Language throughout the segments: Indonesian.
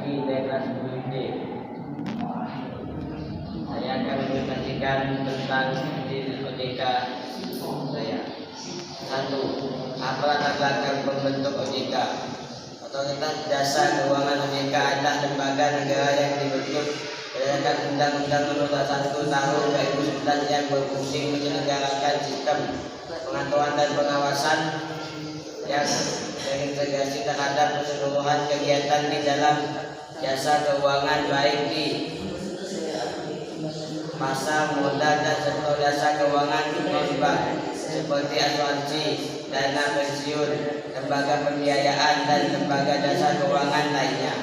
Lagi daerah 10D. Saya akan menyampaikan tentang OJK saya. 1. Apa latar belakang pembentuk OJK? Otoritas Jasa Keuangan OJK adalah lembaga negara yang dibentuk berdasarkan Undang-Undang Nomor 21 Tahun 2011 yang berfungsi menyelenggarakan sistem pengaturan dan pengawasan yang terintegrasi terhadap keseluruhan kegiatan di dalam jasa keuangan, baik di pasar modal dan sektor jasa keuangan non-bank seperti asuransi, dana pensiun, lembaga pembiayaan, dan lembaga jasa keuangan lainnya.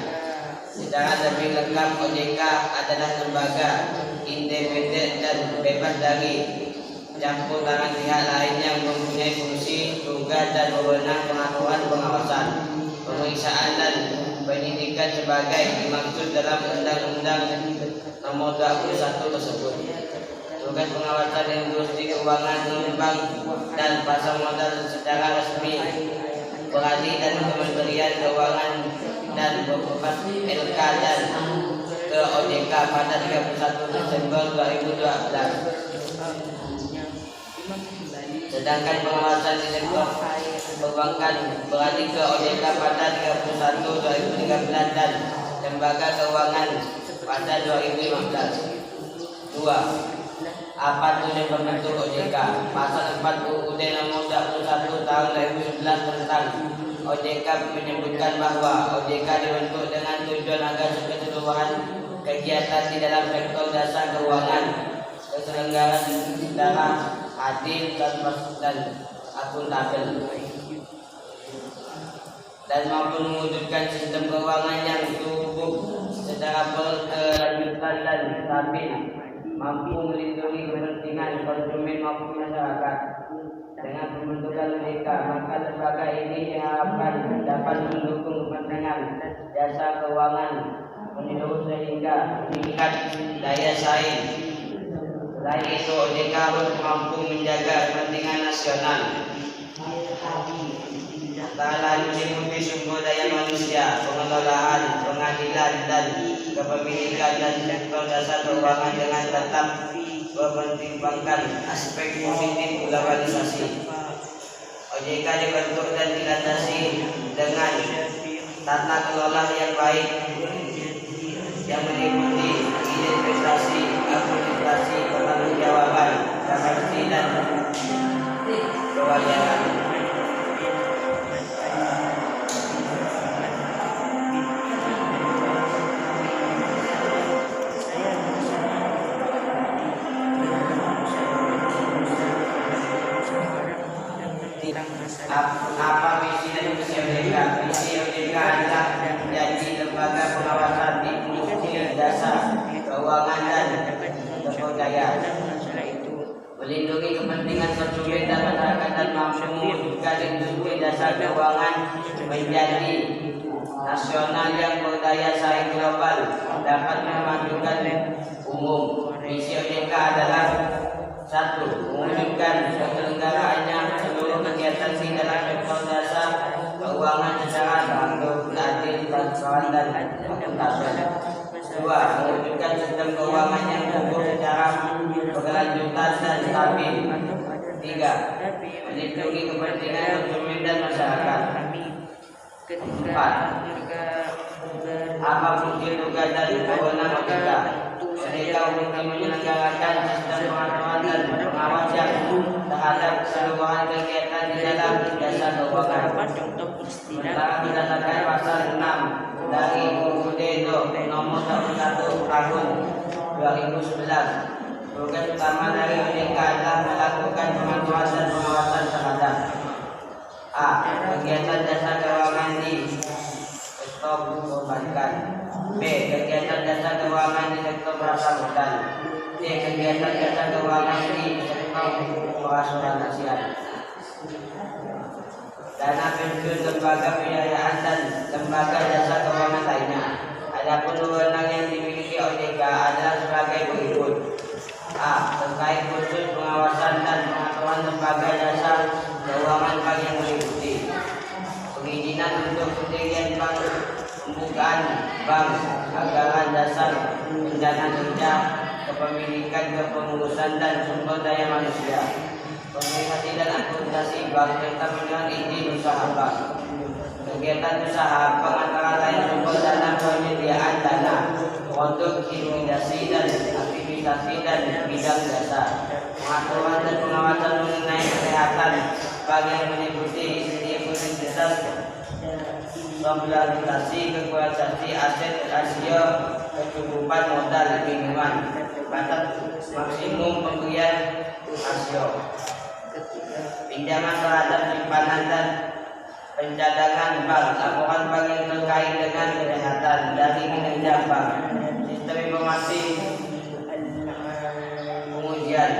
Secara lebih lengkap, OJK adalah lembaga independen dan bebas dari campur tangan pihak lain yang mempunyai fungsi, tugas, dan wewenang pengaturan, pengawasan, pemeriksaan, dan penyidikan sebagai dimaksud dalam Undang-Undang Nomor 21 tersebut. Tugas pengawasan industri keuangan non-bank dan pasar modal secara resmi beralih dari Kementerian Keuangan dan beberapa LK dan ke OJK pada 31 Desember 2012. Sedangkan pengawasan di sektor perbankan beralih ke OJK pada 31 2013 dan lembaga keuangan pada 2015. 2. Apa tujuan pembentuk OJK? Pasal 4 UUD Nomor 21 Tahun 2011 tentang OJK menyebutkan bahwa OJK dibentuk dengan tujuan agar keseluruhan kegiatan di dalam sektor jasa keuangan terselenggara secara adil, transparan, dan akuntabel, dan mampu mewujudkan sistem keuangan yang tumbuh secara berkelanjutan dan stabil, mampu melindungi kepentingan konsumen maupun masyarakat. Dengan pembentukan OJK, maka lembaga ini diharapkan dapat mendukung kepentingan jasa keuangan menyeluruh sehingga meningkat daya saing. Selain itu, OJK harus mampu menjaga kepentingan nasional, antara lain meliputi sumber daya manusia, pengelolaan, pengadilan, dan kepemilikan, dan sektor jasa keuangan dengan tetap mempertimbangkan aspek positif globalisasi. OJK dibentuk dan dilandasi dengan tata kelola yang baik yang meliputi investasi, administrasi, pertanggungjawaban, garansi, dan kewajaran. Apa misi dan misi OJK? Misi OJK adalah menjadi lembaga pengawasan di industri jasa keuangan dan kepegawaian, melindungi kepentingan konsumen dan masyarakat, dan mampu mewujudkan industri jasa keuangan menjadi nasional yang berdaya saing global, dapat memajukan umum. Misi OJK adalah 1. Mewujudkan penyelenggaraannya seluruh kegiatan di dalam sektor jasa keuangan secara adil, transparan, dan akuntabel. 2. Mewujudkan sistem keuangan yang tumbuh secara berkelanjutan dan stabil. 3. Melindungi kepentingan konsumen dan masyarakat. 4. Apa fungsi, tugas, dan wewenang OJK? OJK untuk menyelenggarakan sistem pengaturan dan pengawasan terhadap keseluruhan kegiatan di dalam jasa keuangan. Sementara berdasarkan pasal 6 dari UUD Nomor 21 Tahun 2011, tugas utama dari OJK adalah melakukan pengaturan dan pengawasan terhadap a. Kegiatan jasa keuangan di sektor perbankan, b. Kegiatan jasa keuangan di sektor pasar modal, c. Kegiatan jasa keuangan di sektor perasuransian, dana pensiun, lembaga pembiayaan, dan lembaga jasa keuangan lainnya. Adapun wewenang yang dimiliki OJK adalah sebagai berikut: a. Terkait khusus pengawasan dan pengaturan lembaga jasa keuangan bank yang meliputi perizinan untuk pendirian bank, pembukaan bank, anggaran dasar, pendanaan kerja, kepemilikan, kepengurusan dan sumber daya manusia, komunikasi dan akuntansi bank serta penyelenggaraan izin usaha bank. Kegiatan usaha bank antara lain sumber dana, penyediaan dana, produk, intimidasi dan aktivisasi dan bidang jasa, pengaturan dan pengawasan mengenai kesehatan bank yang meliputi imunitas, stabilisasi, kekuasaan aset, rasio, kecukupan modal, lingkungan, batas maksimum pemberian rasio, pinjaman terhadap simpanan dan pencadangan bank, laporan bank yang terkait dengan kesehatan dari kinerja bank, sistem informasi pengujian,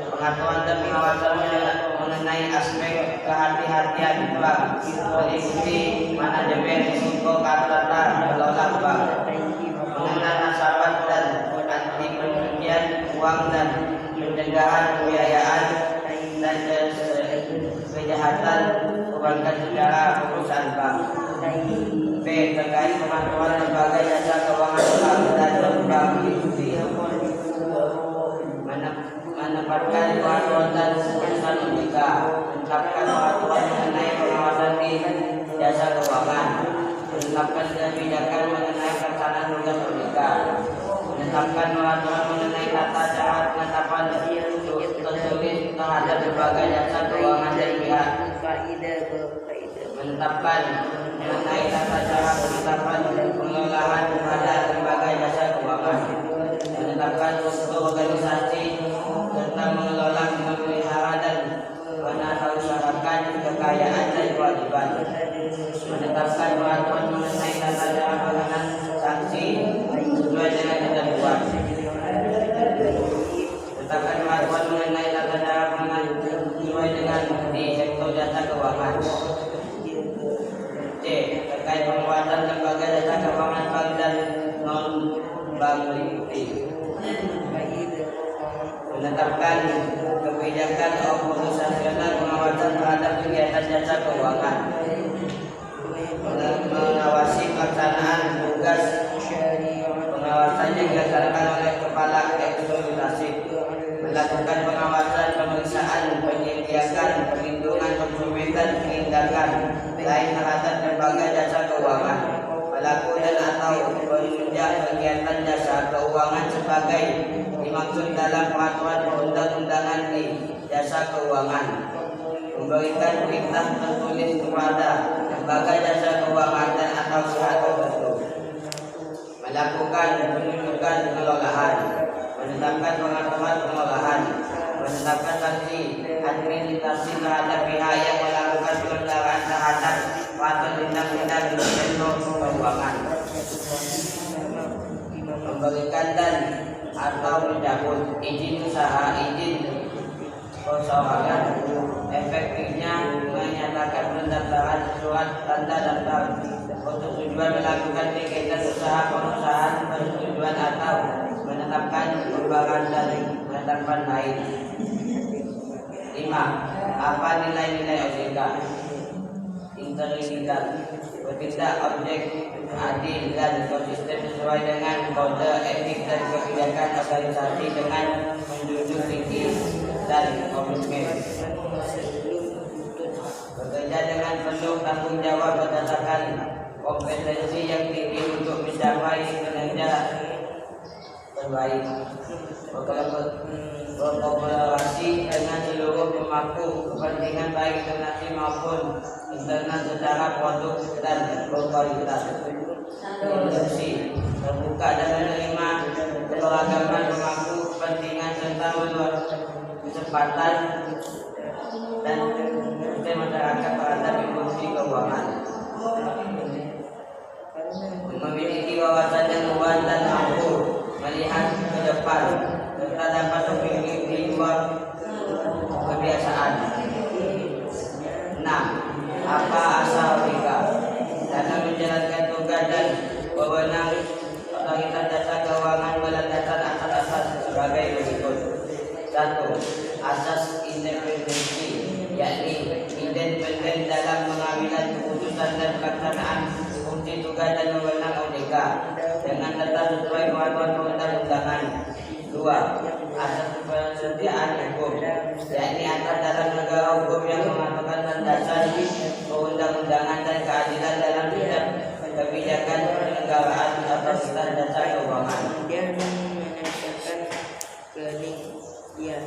pengaturan dan pengawasan mengenai aspek kehati-hatian bank, meliputi manajemen risiko, tata kelola bank, pengenalan nasabah dan anti pencucian uang dan pencegahan pembiayaan dan kejahatan perbankan secara perusahaan bank. B. Terkait pemantauan lembaga jasa keuangan bank dan bank meliputi menempatkan peraturan dan keputusan OJK, menetapkan peraturan mengenai pengawasan di jasa keuangan, menetapkan kebijakan mengenai pelaksanaan tugas OJK, menetapkan peraturan mengenai tata cara penetapan tertulis terhadap lembaga jasa keuangan dan pihak, menetapkan mengenai tata cara penetapan pengelolaan terhadap lembaga jasa keuangan, menetapkan struktur organisasi serta mengelola, memelihara dan menatausahakan kekayaan dan kewajiban, menetapkan peraturan mengenai tata cara penanganan sanksi sesuai dengan ketentuan, menetapkan peraturan mengenai tata cara penanganan sesuai dengan di sektor jasa keuangan. C. Terkait penguatan lembaga jasa keuangan bank dan non bank meliputi menetapkan kebijakan organisasional pengawasan terhadap kegiatan jasa keuangan, mengawasi pelaksanaan tugas pengawasan yang dilaksanakan oleh kepala eksekutif, melakukan pengawasan, pemeriksaan, penyediaan, perlindungan konsumen dan penindakan lain terhadap lembaga jasa keuangan, pelaku dan atau penunjang kegiatan jasa keuangan sebagai dimaksud dalam peraturan perundang-undangan di jasa keuangan, memberikan perintah tertulis kepada lembaga jasa keuangan dan atau pihak tertentu, melakukan penunjukan pengelolaan, menetapkan pengaturan pengelolaan, menetapkan sanksi administrasi terhadap pihak yang melakukan pelanggaran terhadap peraturan undang-undang di sektor keuangan, memberikan dan atau mencabut izin usaha, izin perusahaan, efektifnya menyatakan pendaftaran surat tanda daftar persetujuan melakukan kegiatan usaha perusahaan persetujuan atau menetapkan pembayaran dan menetapkan lain. 5. Apa nilai-nilai OJK? Integritas, bertindak objektif, adil dan konsisten sesuai dengan kode etik dan kebijakan organisasi dengan menjunjung tinggi dan komitmen, bekerja dengan penuh tanggung jawab berdasarkan kompetensi yang tinggi untuk mencapai kinerja terbaik, berkolaborasi dengan seluruh pemangku kepentingan baik internasional maupun internal secara produk dan berkualitas, inklusi, terbuka dan menerima keberagaman pemangku kepentingan serta kesempatan dan masyarakat terhadap inklusi keuangan, memiliki wawasan yang luas dan mampu melihat ke depan serta dapat memiliki di luar kebiasaan. 6. Apa asal OJK? Dalam menjalankan tugas dan wewenang otoritas jasa keuangan berlandaskan asas-asas sebagai berikut. 1. Asas independensi, yakni independen dalam pengambilan keputusan dan pelaksanaan fungsi tugas dan wewenang OJK. mereka dengan tetap sesuai kemampuan perundang-undangan. 2. Asas persediaan hukum, yakni atas dalam negara hukum yang mengaturkan landasan perundang-undangan dan keadilan dalam bidang kebijakan penyelenggaraan atas dasar keuangan.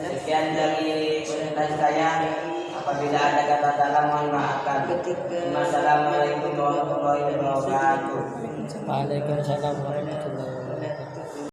Sekian dari penjelasan saya. Apabila ada kata salah mohon maafkan. Wassalamualaikum warahmatullahi wabarakatuh. Waalaikumsalam warahmatullahi wabarakatuh.